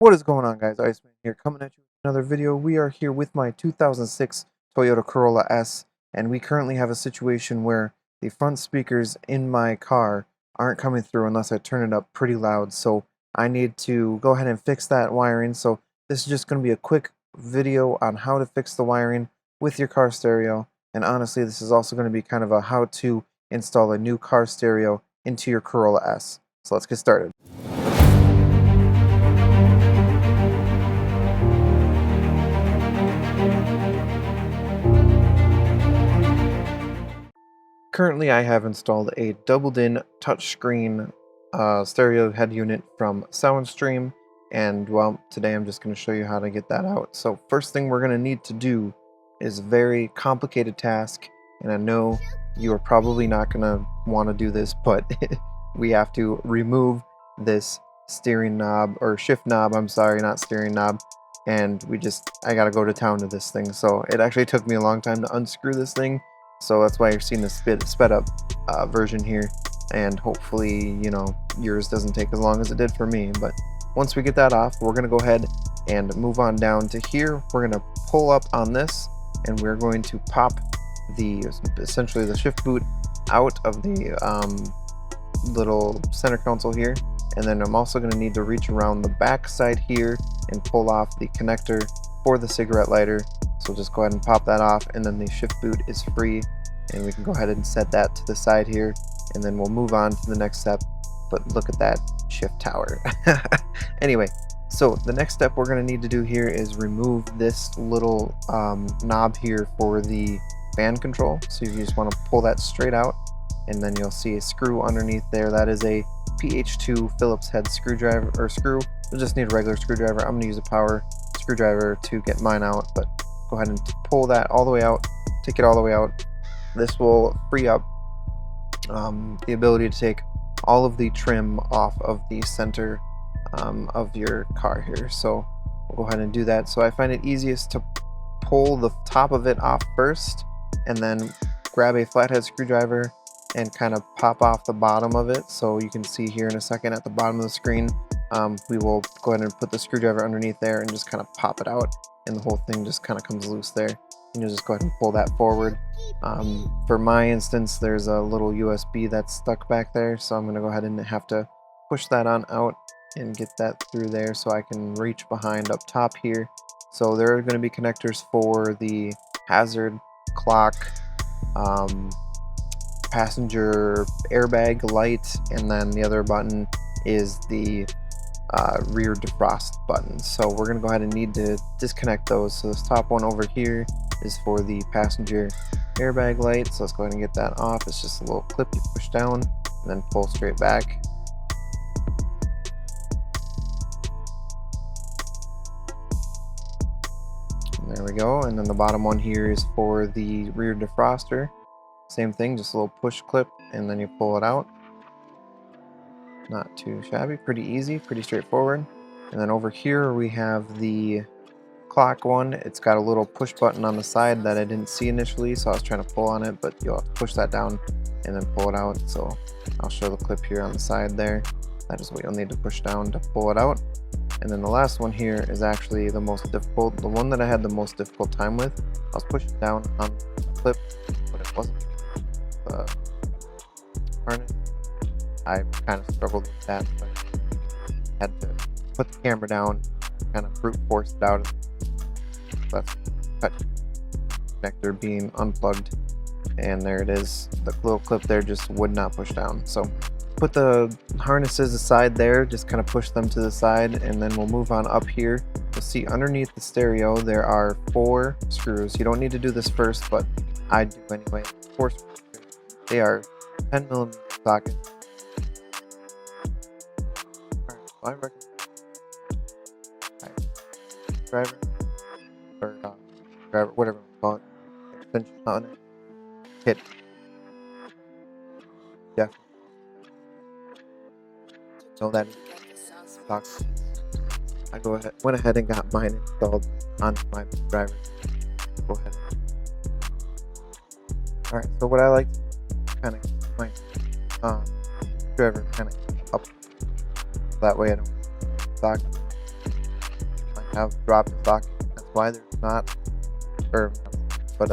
What is going on, guys? Iceman here, coming at you with another video. We are here with my 2006 Toyota Corolla S, and we currently have a situation where the front speakers in my car aren't coming through unless I turn it up pretty loud, so I need to go ahead and fix that wiring. So this is just going to be a quick video on how to fix the wiring with your car stereo, and honestly, this is also going to be kind of a how to install a new car stereo into your Corolla S. So let's get started. Currently, I have installed a doubled-in touchscreen stereo head unit from SoundStream, and well, today I'm just going to show you how to get that out. So first thing we're going to need to do is a very complicated task, and I know you are probably not going to want to do this, but we have to remove this steering knob, or shift knob, I'm sorry, not steering knob, and I gotta go to town to this thing. So it actually took me a long time to unscrew this thing. So that's why you're seeing this sped up version here, and hopefully, you know, yours doesn't take as long as it did for me. But once we get that off, we're gonna go ahead and move on down to here. We're gonna pull up on this, and we're going to pop essentially the shift boot out of the little center console here, and then I'm also going to need to reach around the back side here and pull off the connector for the cigarette lighter. So just go ahead and pop that off, and then the shift boot is free, and we can go ahead and set that to the side here, and then we'll move on to the next step. But look at that shift tower. Anyway, so the next step we're going to need to do here is remove this little knob here for the fan control. So you just want to pull that straight out, and then you'll see a screw underneath there. That is a PH2 Phillips head screwdriver, or screw. You'll just need a regular screwdriver. I'm going to use a power screwdriver to get mine out, but go ahead and pull that all the way out, take it all the way out. This will free up the ability to take all of the trim off of the center of your car here. So we'll go ahead and do that. So I find it easiest to pull the top of it off first, and then grab a flathead screwdriver and kind of pop off the bottom of it. So you can see here in a second at the bottom of the screen, we will go ahead and put the screwdriver underneath there and just kind of pop it out, and the whole thing just kind of comes loose there. And you'll just go ahead and pull that forward. For my instance, there's a little USB that's stuck back there, so I'm going to go ahead and have to push that on out and get that through there so I can reach behind up top here. So there are going to be connectors for the hazard, clock, passenger airbag light, and then the other button is the rear defrost button. So we're going to go ahead and need to disconnect those. So this top one over here is for the passenger airbag light. So let's go ahead and get that off. It's just a little clip you push down and then pull straight back. And there we go. And then the bottom one here is for the rear defroster. Same thing, just a little push clip, and then you pull it out. Not too shabby, pretty easy, pretty straightforward. And then over here we have the clock one. It's got a little push button on the side that I didn't see initially, so I was trying to pull on it, but you'll have to push that down and then pull it out. So I'll show the clip here on the side there. That is what you'll need to push down to pull it out. And then the last one here is actually the most difficult, the one that I had the most difficult time with. I was pushing down on the clip, but it wasn't harness. I kind of struggled with that, but I had to put the camera down, kind of brute force it out. That's touch connector being unplugged, and there it is. The little clip there just would not push down. So put the harnesses aside there, just kind of push them to the side, and then we'll move on up here. You'll see underneath the stereo there are 4 screws. You don't need to do this first, but I do anyway. 4 screws. They are 10mm sockets. I recommend driver or driver, whatever we call it, extension on it. Hit definitely. So that socket. I went ahead and got mine installed onto my driver. Go ahead. All right. So what I like to kind of my driver kind of up, that way I don't stock have dropped a socket. That's why there's not, or but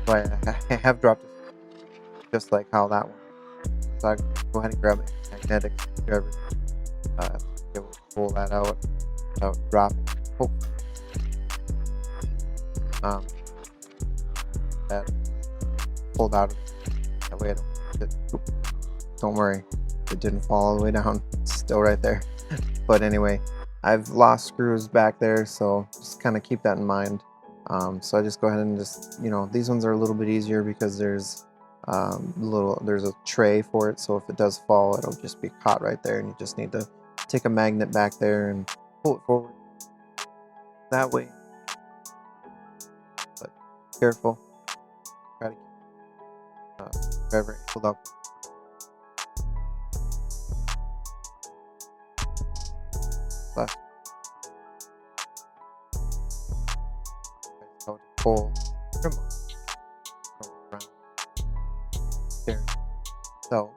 why I have dropped it, just like how that one. So I can go ahead and grab a magnetic screwdriver to be able to pull that out without dropping. Hopefully, that pulled out of it. That way I don't worry, it didn't fall all the way down. It's still right there. But anyway, I've lost screws back there, so just kind of keep that in mind. So I just go ahead and just, these ones are a little bit easier because there's there's a tray for it, so if it does fall, it'll just be caught right there, and you just need to take a magnet back there and pull it forward that way. But careful, try to keep whatever pulled up. Left. So to pull trim around there. So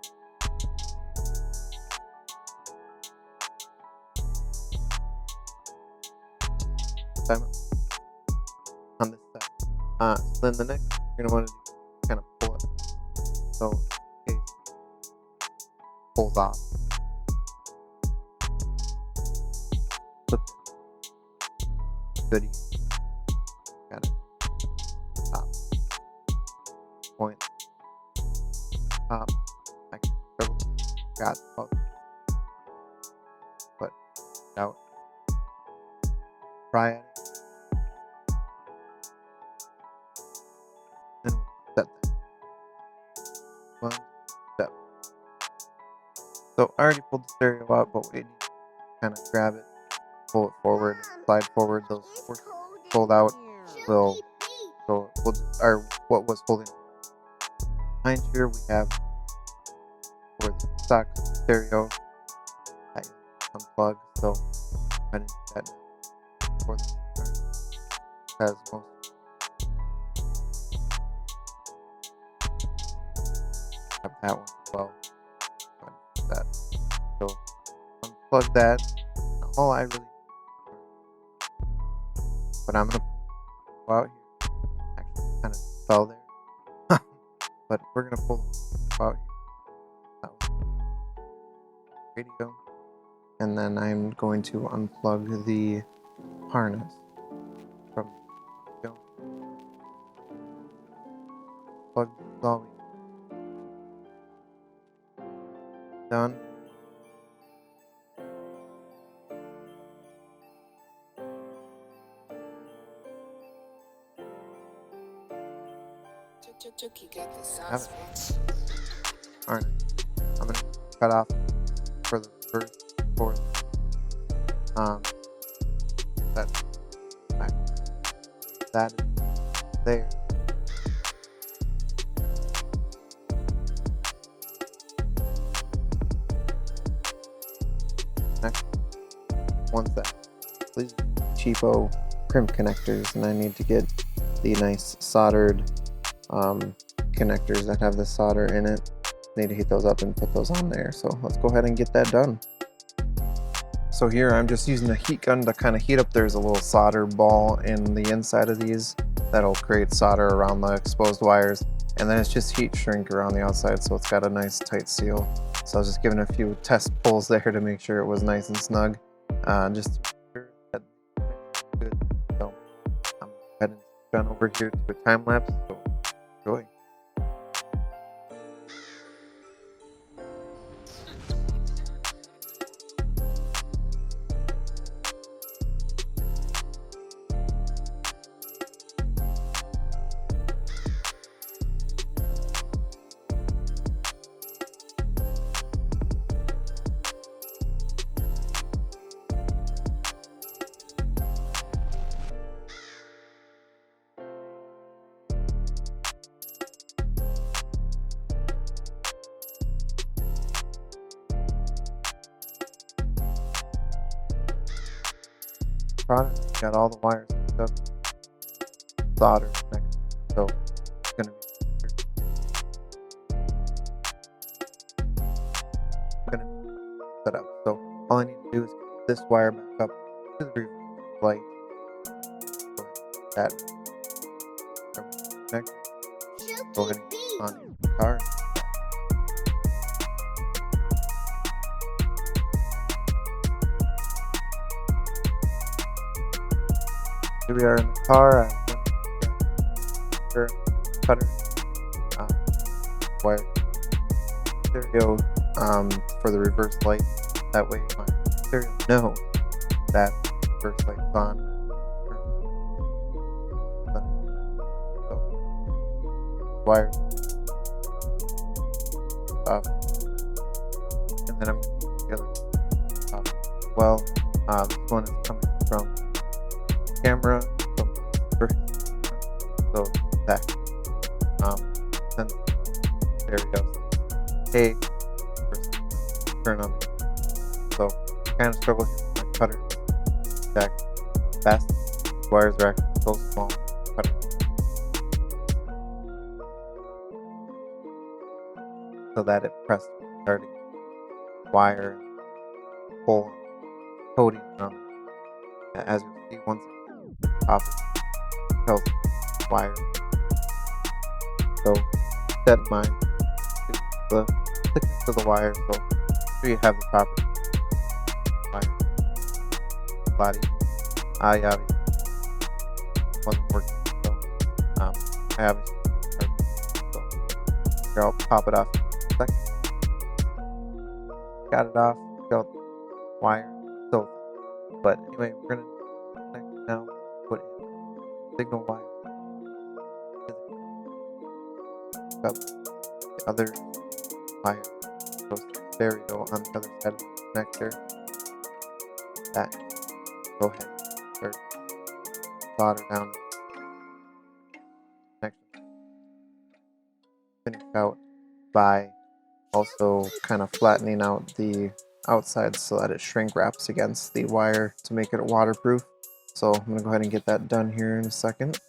on this side. So then the next you're gonna want to do kind of pull it. So in case it pulls off. Flip it. Goody. Got it. Top. Point. Top. I can got it. Put it out. Try it. Then we'll set that. One step. So I already pulled the stereo out, but we need to kind of grab it, pull it forward, slide forward. Those portions pulled out will go. What was holding behind here, we have for the stock stereo. I unplugged, so I didn't do that for the has most. Have that one as well. That. So unplug that. All I really, but I'm gonna go out here. Actually, kind of fell there, but we're gonna pull out here. Radio, and then I'm going to unplug the harness from the plug this all done. Chuki got the sauce. Alright, I'm gonna cut off for the first, fourth. That is there. Next one's that. These cheapo crimp connectors, and I need to get the nice soldered connectors that have the solder in it. Need to heat those up and put those on there. So let's go ahead and get that done. So here I'm just using a heat gun to kind of heat up. There's a little solder ball in the inside of these that'll create solder around the exposed wires, and then it's just heat shrink around the outside, so it's got a nice tight seal. So I was just giving a few test pulls there to make sure it was nice and snug, just to make sure that it's good. So I'm heading down over here to a time lapse. So enjoy. Product, got all the wires hooked up, solder connected, so it's gonna be set up. So all I need to do is get this wire back up to the roof, light. That connector. Go ahead and Chuki on Beats. your car. Here we are in the car. I went cutter, wire stereo for the reverse light. That way my stereo knows that reverse light's on. So wire off, and then I'm the other off as well. This one is coming from camera, from reverse, so that sends stereo. Hey, turn on. So kind of struggle here with my cutter. Back fast. Wires are actually so small. Cutter. So that it pressed starting wire pull coating on it. As you see, once it's off, it tells wire. So set in mind the thickness of the wire, so sure you have the proper wire body. I obviously wasn't working, so I obviously so here I'll pop it off in a second. Got it off, got the wire, so but anyway, we're gonna connect it now, put in signal wire. Got the other wire goes to stereo on the other side of the connector. That go ahead and start solder down the connection. Finish out by also kind of flattening out the outside so that it shrink wraps against the wire to make it waterproof. So I'm going to go ahead and get that done here in a second.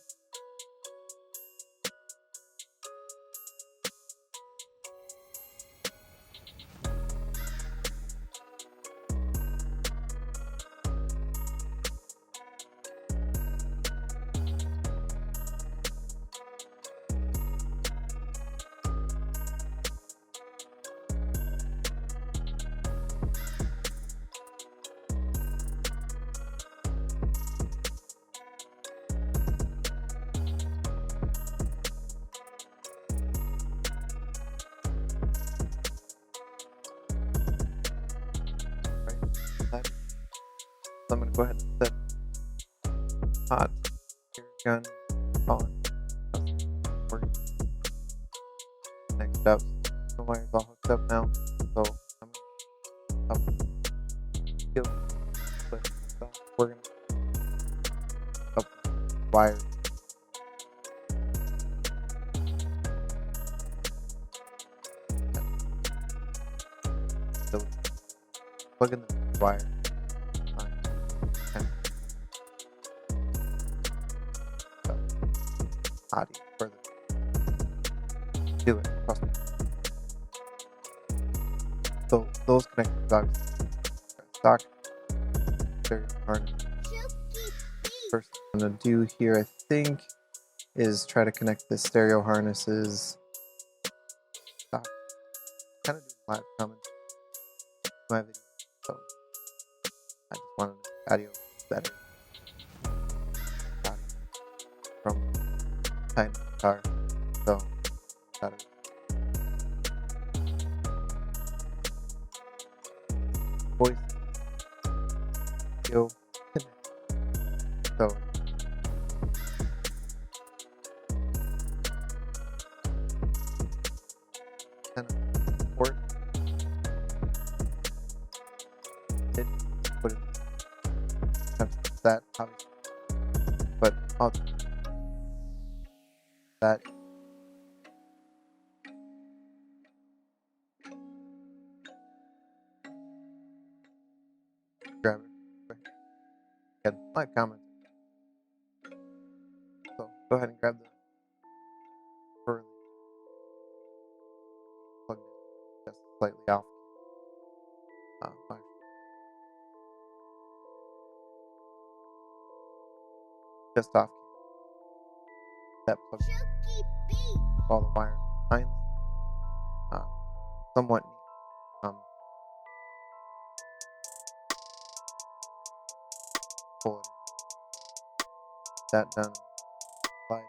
So I'm going to go ahead and set hot air gun on. Next up, the wire's all hooked up now, so I'm going to we're going to up the wire. So plug in the wire. Audio further. Do it. So those connectors obviously stock stereo harness. First thing I'm gonna do here, I think, is try to connect the stereo harnesses. Stop. Kind of do live comments in my video, so I just wanted the audio better. From tiny guitar, so got it. Voice, video, so kind of port it, put it that obviously, but I'll that grab it. And like, comment. So go ahead and grab the further plugged in, just slightly off. Fine. just off that plug Chuki Beats. all the wires behind somewhat neat. Pull it in. That done. Slide.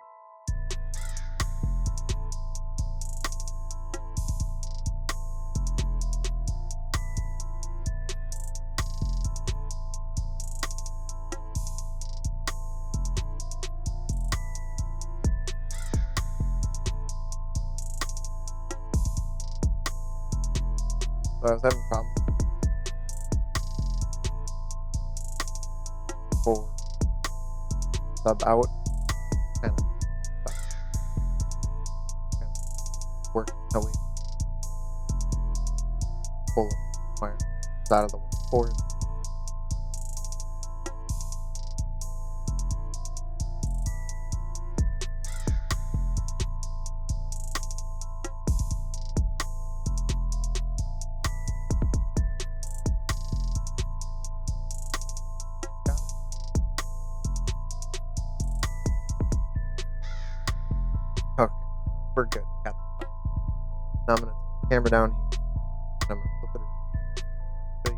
So I was having problems. Forward. Sub out. Kind of work no way. Pull the wire out of the way forward. Okay, we're good. Got the now I'm gonna take the camera down here and I'm gonna flip it around. So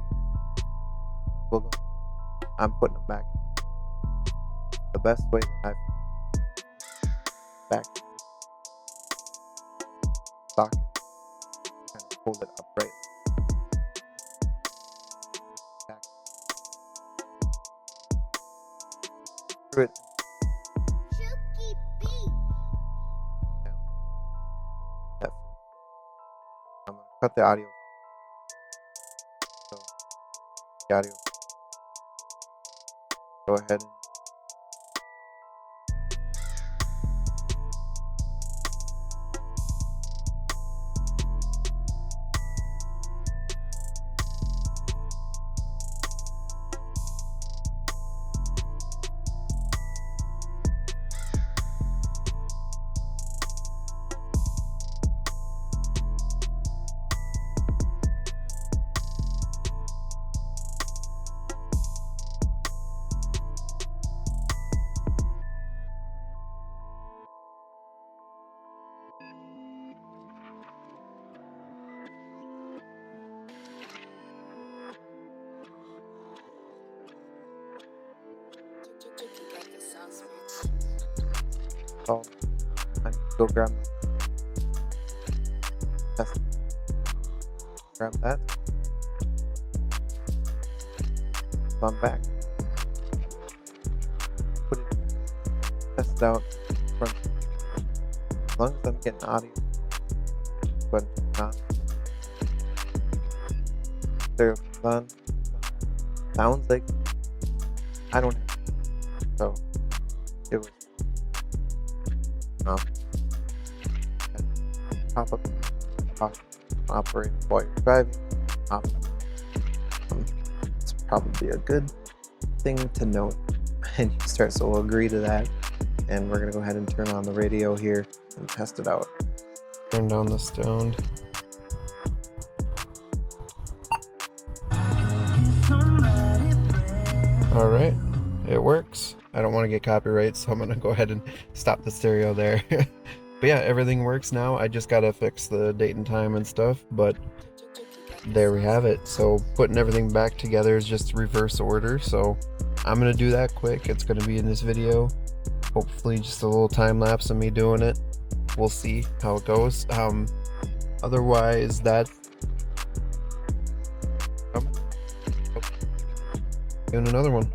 we'll go. I'm putting them back the best way that I've back socket. Kind of hold it upright. Back through it. Chuki Beats. That first. I'm gonna cut the audio. So the audio. Go ahead and Chuki got the sauce, bitch. so I need to go grab test. Grab that. So I'm back. Put it, test it out. Front. As long as I'm getting audio, but not. Stereo comes on. Sounds like I don't have. So it was pop up operating while you're driving. It's probably a good thing to note, and you start, so we'll agree to that. And we're gonna go ahead and turn on the radio here and test it out. Turn down the sound. All right, it works. I don't want to get copyright, so I'm gonna go ahead and stop the stereo there. But yeah, everything works now. I just gotta fix the date and time and stuff, but there we have it. So putting everything back together is just reverse order, so I'm gonna do that quick. It's gonna be in this video. Hopefully just a little time lapse of me doing it. We'll see how it goes. Otherwise that's doing another one.